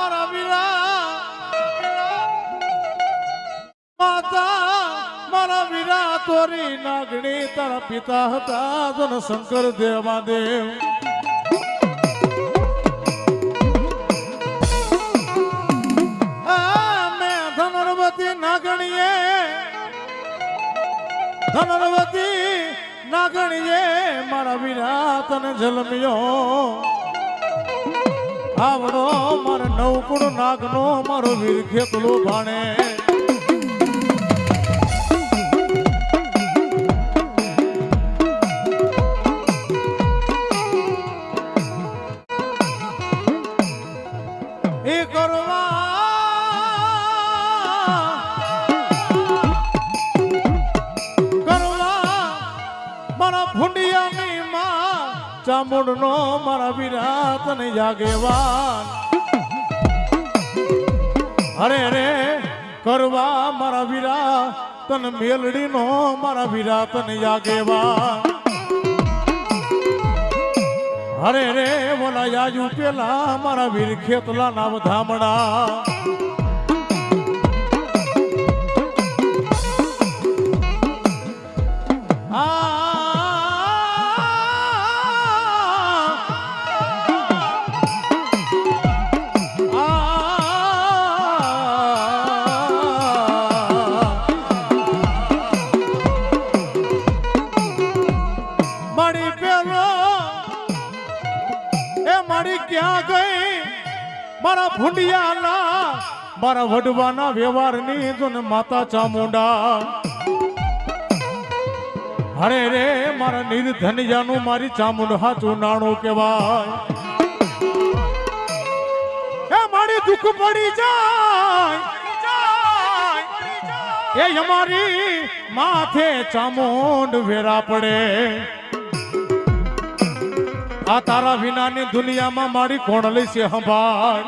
મારા વીરા માતા મારા વીરા તોરી નાગણી તારા પિતા હતા જન શંકર દેવાદેવ ધનવતી નાગણીએ મારા વીરા તને જલમ્યો આવડો મારો નવકુળ નાગનો મારો વીર ખેતલો ભાણે એ કરવા ભુંડિયાની માં ચામુંડનો મારા વીરા તને જાગેવાન અરે રે કરવા મારા વીરા તને મેલડીનો મારા વીરા તને જાગેવાન અરે રે બોલા જાજુ પેલા મારા વીર ખેતલા નામ ધામડા ક્યાં ગઈ મારા ભુંડિયાના મારા વડવાના વ્યવહારની જોને માતા ચામુંડા અરે રે મારા નિર્ધનિયાનું મારી ચામુંડ હાચું નાણું કહેવાય એ મારી દુઃખ પડી જાય એ અમારી માથે ચામુંડ વેરા પડે આ તારા વિનાની દુનિયામાં મારી કોણ લઈશે સંભાળ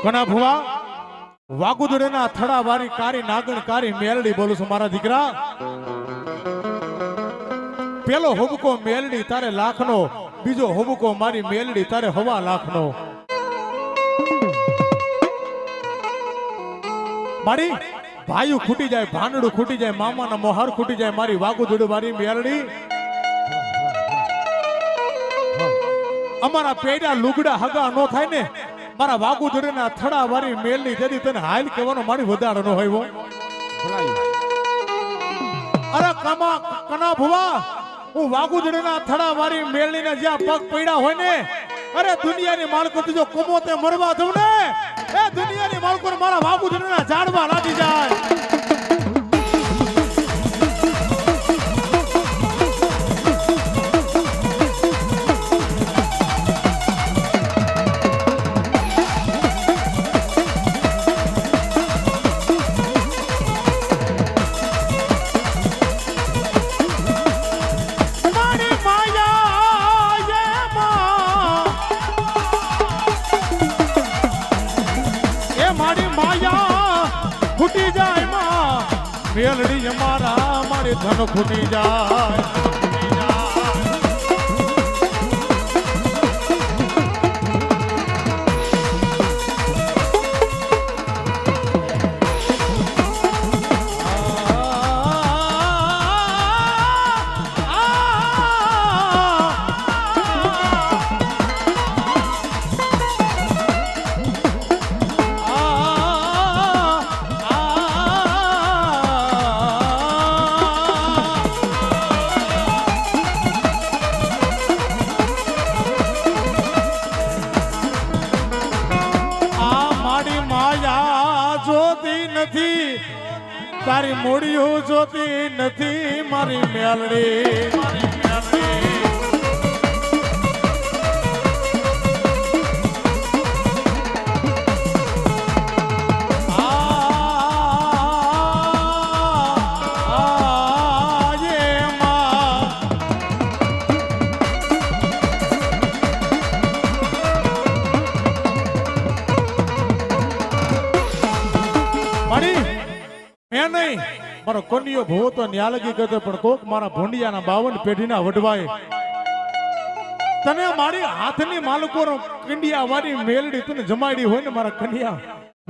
ઘણા ભુવા વાગુદડેના થડા વારી કારી નાગણ કારી મેલડી બોલું છું મારા દીકરા પેલો હુબકો મેલડી તારે લાખનો બીજો હુબકો મારી મેલડી તારે 1.5 લાખનો મારી ભાઈઓ ખૂટી જાય ભાંડડું ખૂટી જાય મામાના મોહર ખૂટી જાય મારી વાગુદડ મારી મેલડી અમારા પેડા લુગડા હગા નો થાય ને મારા વાગુદડીના થડા વાળી મેલની જડી તને હાલ કહેવાનો મારી વધારો નો હોય અરે કના ભુવા હું વાગુદડીના થડા વાળી મેલની જ્યાં પગ પડ્યા હોય ને અરે દુનિયાની માળકો જો કોમોતે મરવા દઉં ને એ દુનિયાની માળકો મારા વાગુદડીના ઝાડવા લાગી જાય મેલડી મારા મારી ધન ખૂટી જાય તારી મોડીઓ જોતી નથી મારી મેલડી મારો કોનિયો ભો તો ન્યા લગી ગયો પણ કોક મારા ભોંડિયાના 52 પેઢીના વડવાય તને મારી હાથની માલકો કંડિયા વાળી મેલડી તને જમાડી હોય ને મારા કન્યા,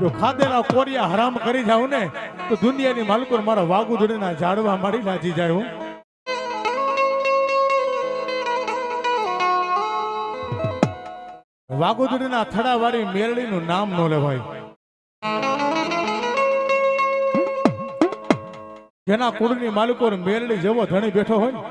જો ખાધેલા કોરિયા હરામ કરી જાવ ને તો દુનિયાની માલકો મારા વાગુદડીના ઝાડવા મારી નાચી જાય હું. વાગુદડીના થડા વાળી મેલડી નું નામ નો લેવાય. જેના કુળની માલિકો મેલડી જેવો ધણી બેઠો હોય ને,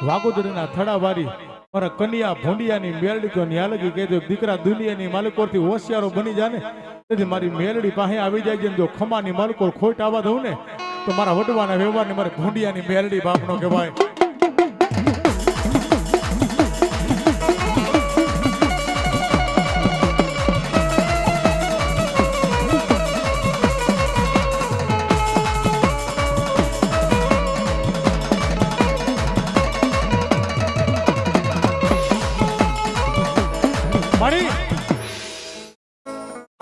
વાગુદડીના થડાવાળી મારા કન્યા ભોંડિયાની મેલડી તો ન્યા લગી કહેજો દીકરા દુનિયાની માલિકોથી હોશિયારો બની જાય ને, તેથી મારી મેલડી પાસે આવી જાય છે. જો ખમાની માલિકો ખોટ આવવા દઉં ને તો મારા વડવાના વ્યવહારને મારી ભોંડિયાની મેલડી બાપનો કહેવાય.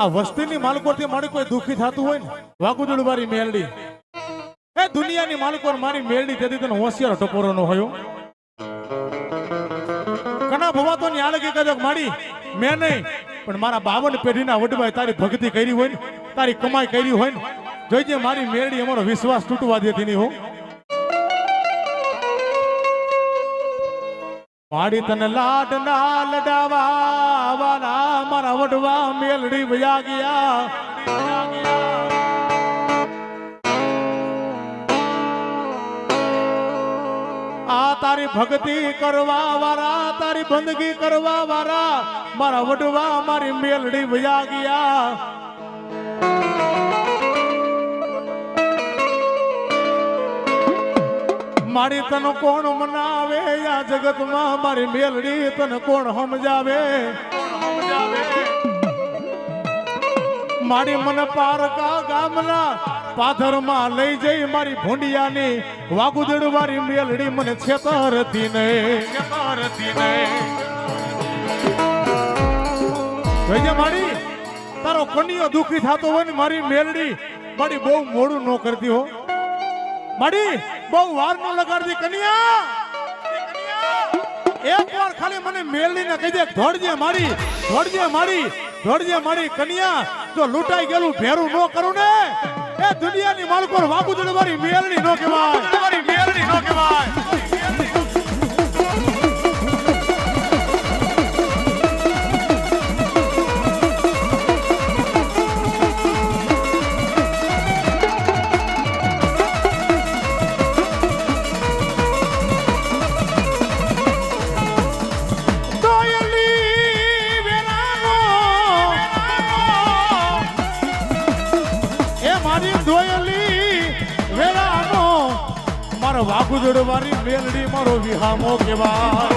આ વસ્તીની માલકોથી મારી કોઈ દુખી થતું હોય ને, વાગુદડી વાળી મેલડી એ દુનિયાની માલકો મારી મેલડી તેથી તને હોશિયાર ટપોરો નો હોય. કના ભવા તો ન્યા લગી કહેજો માડી મેં નહીં પણ મારા 52 પેઢીના વડવાએ તારી ભક્તિ કરી હોય ને, તારી કમાઈ કરી હોય ને, જોઈજે મારી મેલડી અમારો વિશ્વાસ તૂટવા દેતી નહીં હો. માડી તને લાડ ના લડાવા વાલા મારા વડવા મેલડી વયા ગયા. આ તારી ભક્તિ કરવા વાળા, તારી બંદગી કરવા વાળા મારા વડવા મારી મેલડી વયા ગયા. મારી તને કોણ મનાવે આ જગતમાં, મારી મેલડી તને કોણ સમજાવે. મારી મને પારકા ગામના પાથરમાં લઈ જઈ મારી ભોંડિયાની વાગુદડી વાળી મેલડી મને છેતરતી નહીં. મારી તારો કન્યો દુખી થતો હોય ને મારી મેલડી મારી બહુ મોડું ન કરતી હો. માડી બહુ વાર ન લગાડતી કન્યા. એક વાર ખાલી મને મેલડીને કહી દે ધોડજે માડી, ધોડજે માડી, ધોડજે માડી કન્યા. જો લૂંટાઈ ગયેલું ભેરું ન કરું ને એ દુનિયાની માલકો વાગુદડી વાળી મેલડી નો કહેવાય. મેલડી નો કહેવાય. વાગુદડી વાળી મેલડી મારો વિહામો કહેવાય.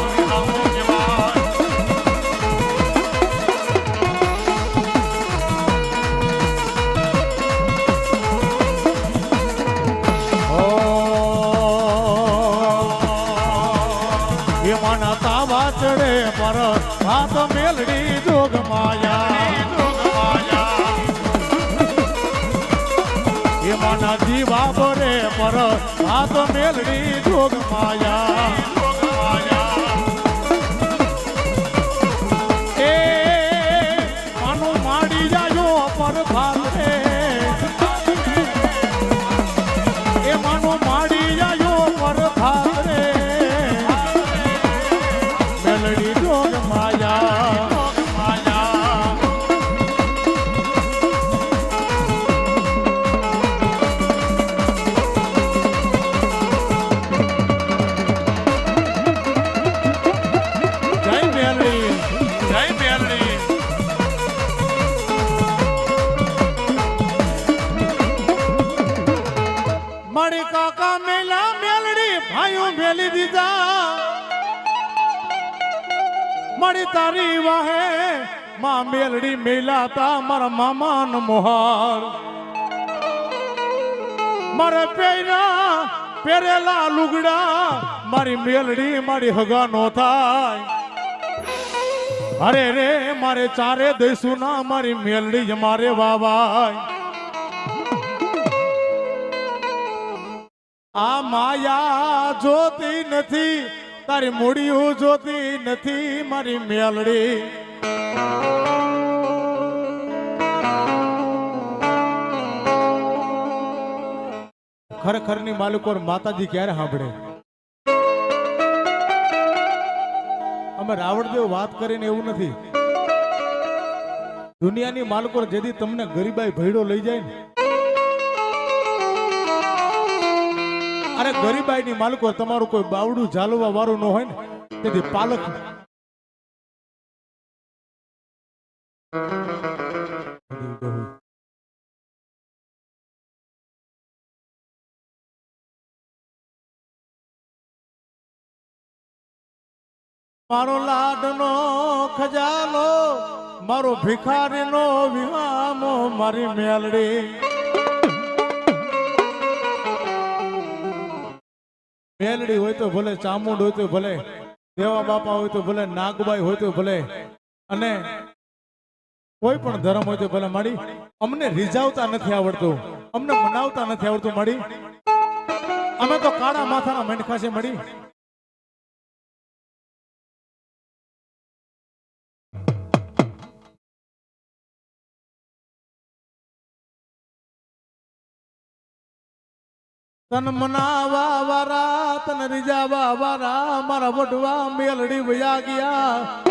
એમાંના તાવા ચડે પર હાથ મેલડી જોગ માયા. એમાંના જીવા બરે પર હાથ મેલડી જોગ માયા. એ માનું માડી જાયો પર ભાલે, એ માનું માડી જાયો પર ભાલે મેલડી જોગ માયા. મારી કાકા મેલા મેલડી ભાઈઓ મેલી દીધા. મારી તારી વાહે માં મેલડી મેલાતા મારા મામા નો મોહાર. મારે પહેરેલા લુગડા મારી મેલડી મારી હગા નો થાય. અરે રે મારે ચારે દેશું ના મારી મેલડી જ મારે વાવાય. આ માયા જોતી નથી તારી મૂડીયું જોતી નથી મારી મેલડી. ખરેખરની માલિકો માતાજી ક્યારે સાંભળે? અમે રાવણદેવ વાત કરીને એવું નથી. દુનિયાની માલિકો જેથી તમને ગરીબાઈ ભેડો લઈ જાય ને, અરે ગરીબાઈ ની માલિકો તમારું કોઈ બાવડું ઝાલવા વાળું ન હોય ને, તેથી પાલક મારો લાડનો ખજાનો, મારો ભિખારીનો વિહામો મારી મેલડી. મેલડી હોય તો ભલે, ચામુંડ હોય તો ભલે, દેવા બાપા હોય તો ભલે, નાગબાઈ હોય તો ભલે, અને કોઈ પણ ધર્મ હોય તો ભલે, માડી અમને રીઝાવતા નથી આવડતું, અમને મનાવતા નથી આવડતું માડી. અમે તો કાળા માથાના મંડખા છે માડી. તન મનાવા વારા, તન રીજાવા વારા, મારા વડવા મેલડી વયા ગયા.